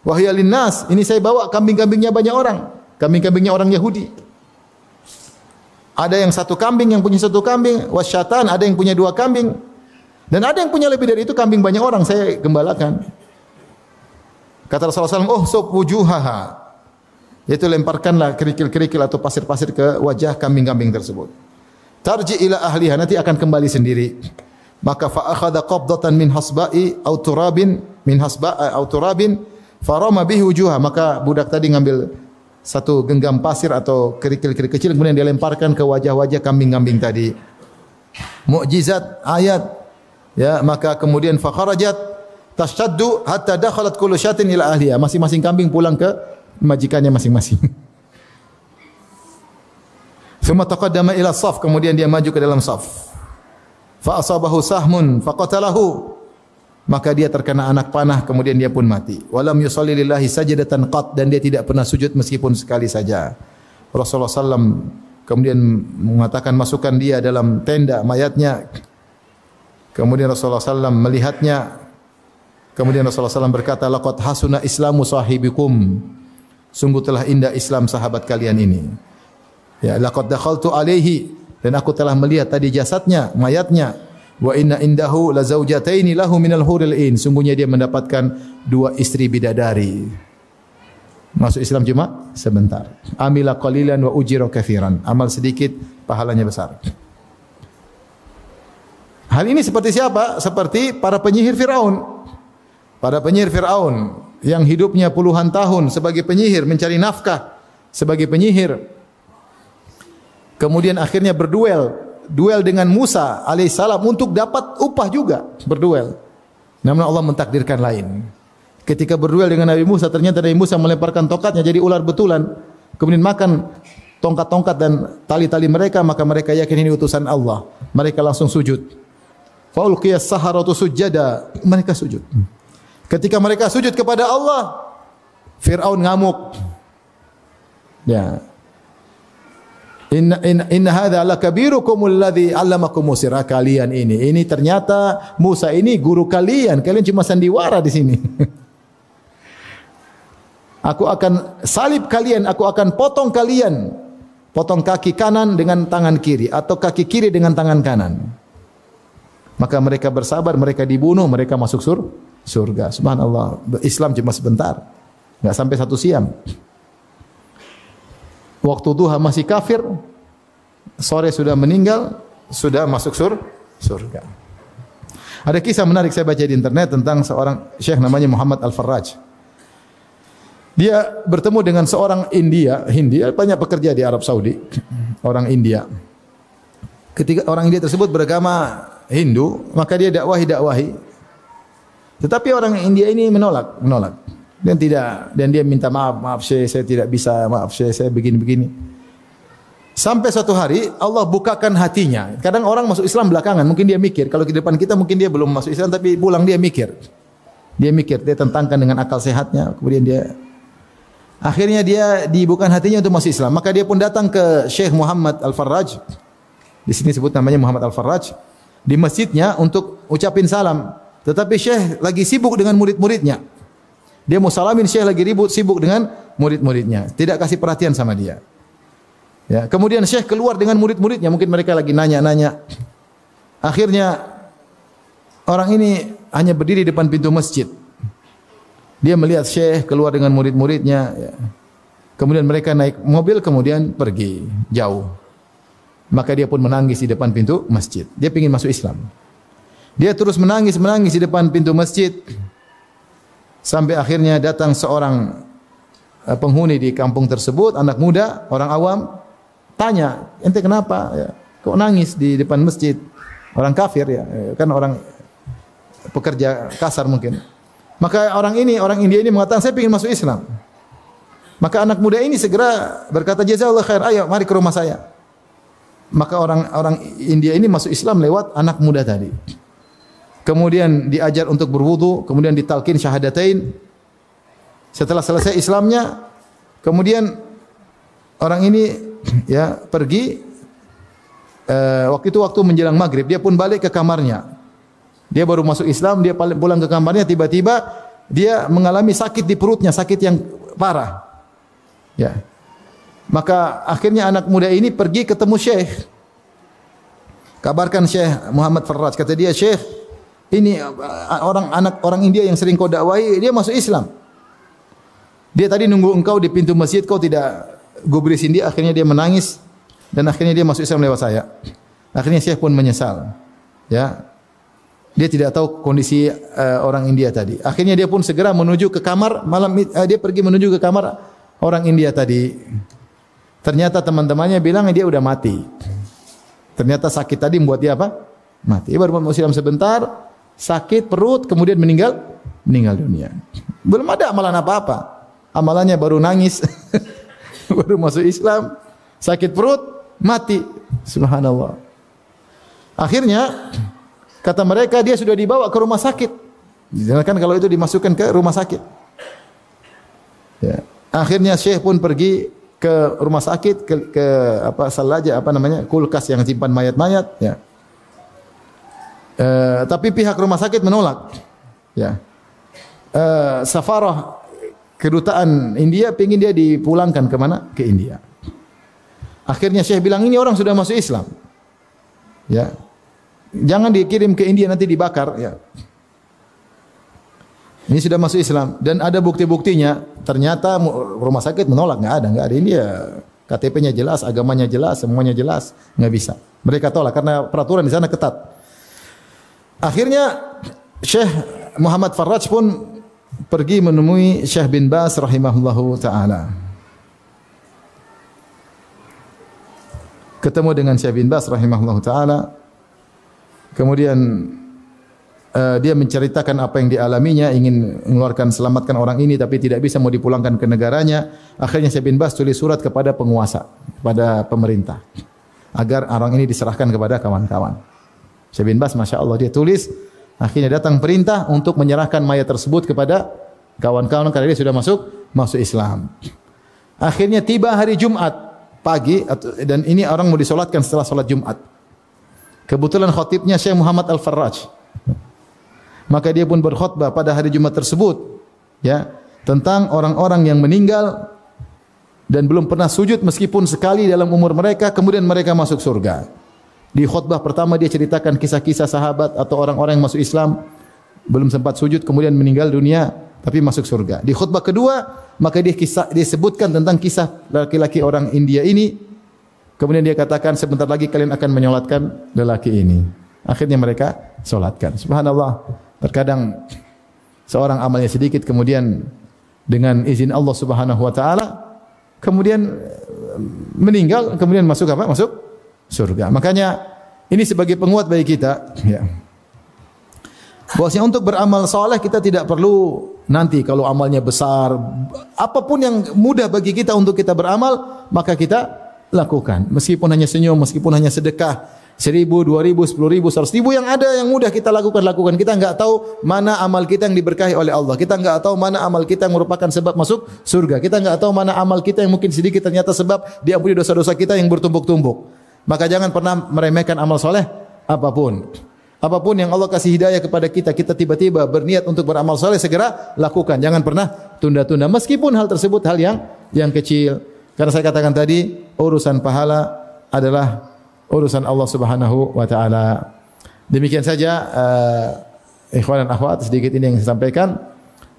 Wa hiya linnas, ini saya bawa kambing-kambingnya banyak orang. Kambing-kambingnya orang Yahudi. Ada yang satu kambing, yang punya satu kambing, wasyatan, ada yang punya dua kambing. Dan ada yang punya lebih dari itu, kambing banyak orang saya gembalakan. Kata Rasulullah SAW, "Oh, sub wujuhaha." Yaitu lemparkanlah kerikil-kerikil atau pasir-pasir ke wajah kambing-kambing tersebut. Tarji ila ahliha, nanti akan kembali sendiri. Maka fa akhadha qabdatan min hasba'i aw turabin farama bihi wujuha. Maka budak tadi ngambil satu genggam pasir atau kerikil-kerikil kecil, kemudian dia lemparkan ke wajah-wajah kambing-kambing tadi. Mukjizat ayat, ya, maka kemudian fa kharajat tashtaddu hatta dakhalat kullu syatin ila ahliha. Masing-masing kambing pulang ke majikannya masing-masing. Thumma taqaddama ila saf, kemudian dia maju ke dalam saf. Fa asabahu sahmun faqatalahu, maka dia terkena anak panah, kemudian dia pun mati. Walam yusalli lillahi sajdatan qat, dan dia tidak pernah sujud meskipun sekali saja. Rasulullah sallam kemudian mengatakan, masukkan dia dalam tenda mayatnya. Kemudian Rasulullah sallam melihatnya. Kemudian Rasulullah sallam berkata, laqad hasuna islamu sahibikum, sungguh telah indah Islam sahabat kalian ini. Ya, laqad dakhaltu alaihi, dan aku telah melihat tadi jasadnya, mayatnya. Wa inna indahu la zaujataini lahu minal huril ain, sungguhnya dia mendapatkan dua istri bidadari. Masuk Islam cuma sebentar. Amila qalilan wa ujira katsiran, amal sedikit pahalanya besar. Hal ini seperti siapa? Seperti para penyihir Firaun. Para penyihir Firaun yang hidupnya puluhan tahun sebagai penyihir, mencari nafkah sebagai penyihir. Kemudian akhirnya duel dengan Musa alaihissalam untuk dapat upah juga, berduel. Namun Allah mentakdirkan lain. Ketika berduel dengan Nabi Musa, ternyata Nabi Musa melemparkan tongkatnya jadi ular betulan, kemudian makan tongkat-tongkat dan tali-tali mereka, maka mereka yakin ini utusan Allah. Mereka langsung sujud. Fa ulqiyas saharatu sujada, mereka sujud. Ketika mereka sujud kepada Allah, Fir'aun ngamuk. Ya. Inna hadza lakabirukum alladhi 'allamakum sirra, kalian ini ternyata Musa ini guru kalian cuma sandiwara di sini. Aku akan salib kalian, aku akan potong kalian, potong kaki kanan dengan tangan kiri atau kaki kiri dengan tangan kanan. Maka mereka bersabar, mereka dibunuh, mereka masuk surga. Subhanallah, Islam cuma sebentar, enggak sampai 1 siam. Waktu duha masih kafir, sore sudah meninggal, sudah masuk surga. Ada kisah menarik saya baca di internet tentang seorang syekh namanya Muhammad Al-Farraj. Dia bertemu dengan seorang Hindi, banyak pekerja di Arab Saudi, orang India. Ketika orang India tersebut beragama Hindu, maka dia dakwahi. Tetapi orang India ini menolak. Dan dia minta maaf Syekh, saya tidak bisa, maaf Syekh, saya begini. Sampai suatu hari Allah bukakan hatinya. Kadang orang masuk Islam belakangan, mungkin dia mikir, kalau di depan kita mungkin dia belum masuk Islam, tapi pulang dia mikir. Dia tentangkan dengan akal sehatnya, kemudian akhirnya dia dibukakan hatinya untuk masuk Islam. Maka dia pun datang ke Syekh Muhammad Al-Farraj. Di sini sebut namanya Muhammad Al-Farraj, di masjidnya untuk ucapin salam. Tetapi Syekh lagi sibuk dengan murid-muridnya. Dia mau salamin, Syekh lagi sibuk dengan murid-muridnya. Tidak kasih perhatian sama dia. Ya, kemudian Syekh keluar dengan murid-muridnya, mungkin mereka lagi nanya-nanya. Akhirnya orang ini hanya berdiri depan pintu masjid. Dia melihat Syekh keluar dengan murid-muridnya. Ya. Kemudian mereka naik mobil, kemudian pergi jauh. Maka dia pun menangis di depan pintu masjid. Dia ingin masuk Islam. Dia terus menangis di depan pintu masjid. Sampai akhirnya datang seorang penghuni di kampung tersebut, anak muda, orang awam. Tanya, ente kenapa? Ya, kok nangis di depan masjid? Orang kafir ya, kan orang pekerja kasar mungkin. Maka orang India ini mengatakan, saya ingin masuk Islam. Maka anak muda ini segera berkata, jazakallahu khair, ayo mari ke rumah saya. Maka orang India ini masuk Islam lewat anak muda tadi. Kemudian diajar untuk berwudu, kemudian ditalkin syahadatain. Setelah selesai Islamnya, kemudian orang ini ya pergi. Waktu menjelang maghrib, dia pun balik ke kamarnya. Dia baru masuk Islam, dia pulang ke kamarnya, tiba-tiba dia mengalami sakit di perutnya, sakit yang parah. Ya. Maka akhirnya anak muda ini pergi ketemu Syekh. Kabarkan Syekh Muhammad Farraj, kata dia, Syekh, ini orang India yang sering kau dakwahi, dia masuk Islam. Dia tadi nunggu engkau di pintu masjid, kau tidak gubrisin dia, akhirnya dia menangis dan akhirnya dia masuk Islam lewat saya. Akhirnya Syekh pun menyesal. Ya. Dia tidak tahu kondisi orang India tadi. Akhirnya dia pun segera menuju ke kamar dia pergi menuju ke kamar orang India tadi. Ternyata teman-temannya bilang dia udah mati. Ternyata sakit tadi membuat dia apa? Mati. Dia baru masuk Islam sebentar, sakit perut, kemudian meninggal dunia. Belum ada amalan apa-apa. Amalannya baru nangis, baru masuk Islam, sakit perut, mati. Subhanallah. Akhirnya kata mereka dia sudah dibawa ke rumah sakit. Dijelaskan kalau itu dimasukkan ke rumah sakit. Ya. Akhirnya Syekh pun pergi ke rumah sakit, ke kulkas yang simpan mayat-mayat. Ya. Tapi pihak rumah sakit menolak. Ya. Safarah kedutaan India ingin dia dipulangkan ke mana? Ke India. Akhirnya Syekh bilang, ini orang sudah masuk Islam. Ya. Jangan dikirim ke India, nanti dibakar. Ya. Ini sudah masuk Islam dan ada bukti-buktinya. Ternyata rumah sakit menolak, enggak ada. Ini ya KTP-nya jelas, agamanya jelas, semuanya jelas, enggak bisa. Mereka tolak karena peraturan di sana ketat. Akhirnya Syekh Muhammad Farraj pun pergi menemui Syekh bin Baz rahimahullahu taala. Ketemu dengan Syekh bin Baz rahimahullahu taala. Kemudian dia menceritakan apa yang dialaminya, ingin mengeluarkan selamatkan orang ini tapi tidak bisa, mau dipulangkan ke negaranya. Akhirnya Syekh bin Baz tulis surat kepada penguasa, kepada pemerintah agar orang ini diserahkan kepada kawan-kawan. Syekh bin Baz Masya Allah dia tulis, akhirnya datang perintah untuk menyerahkan mayat tersebut kepada kawan-kawan karena dia sudah masuk Islam. Akhirnya tiba hari Jumat pagi dan ini orang mau disolatkan setelah solat Jumat. Kebetulan khatibnya Syekh Muhammad Al-Farraj. Maka dia pun berkhutbah pada hari Jumat tersebut, ya, tentang orang-orang yang meninggal dan belum pernah sujud meskipun sekali dalam umur mereka, kemudian mereka masuk surga. Di khutbah pertama dia ceritakan kisah-kisah sahabat atau orang-orang yang masuk Islam belum sempat sujud kemudian meninggal dunia tapi masuk surga. Di khutbah kedua maka dia sebutkan tentang kisah laki-laki orang India ini. Kemudian dia katakan sebentar lagi kalian akan menyolatkan lelaki ini. Akhirnya mereka solatkan. Subhanallah. Terkadang seorang amalnya sedikit, kemudian dengan izin Allah Subhanahu wa taala kemudian meninggal, kemudian masuk apa? Masuk surga. Makanya ini sebagai penguat bagi kita, ya. Bahwasanya untuk beramal saleh kita tidak perlu nanti kalau amalnya besar, apapun yang mudah bagi kita untuk kita beramal, maka kita lakukan. Meskipun hanya senyum, meskipun hanya sedekah 1.000, 2.000, 10.000, 100.000 yang ada yang mudah kita lakukan. Kita enggak tahu mana amal kita yang diberkahi oleh Allah. Kita enggak tahu mana amal kita yang merupakan sebab masuk surga. Kita enggak tahu mana amal kita yang mungkin sedikit ternyata sebab diampuni dosa-dosa kita yang bertumbuk-tumbuk. Maka jangan pernah meremehkan amal soleh apapun. Apapun yang Allah kasih hidayah kepada kita, kita tiba-tiba berniat untuk beramal soleh, segera lakukan. Jangan pernah tunda-tunda. Meskipun hal tersebut hal yang kecil. Karena saya katakan tadi, urusan pahala adalah urusan Allah Subhanahu wa taala. Demikian saja ikhwan dan akhwat, sedikit ini yang saya sampaikan,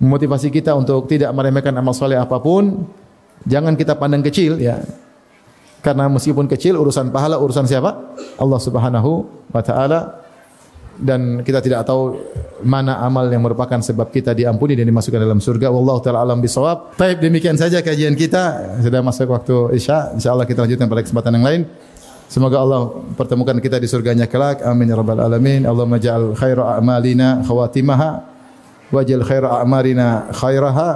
memotivasi kita untuk tidak meremehkan amal soleh apapun. Jangan kita pandang kecil, ya. Karena meskipun kecil, urusan pahala urusan siapa? Allah Subhanahu wa taala. Dan kita tidak tahu mana amal yang merupakan sebab kita diampuni dan dimasukkan dalam surga. Wallahu taala alam bisawab. Baik, demikian saja kajian kita. Sudah masuk waktu Isya. Insyaallah kita lanjutkan pada kesempatan yang lain. Semoga Allah pertemukan kita di surganya kelak. Amin ya rabbal alamin. Allahumma ja'al khaira a'malina khawatimaha waj'al khaira a'marina khairaha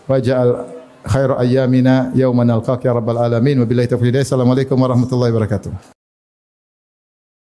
waj'al khaira ayyamina yauma nalqaka ya rabbal alamin. Wabillahi taufiq. Assalamualaikum warahmatullahi wabarakatuh.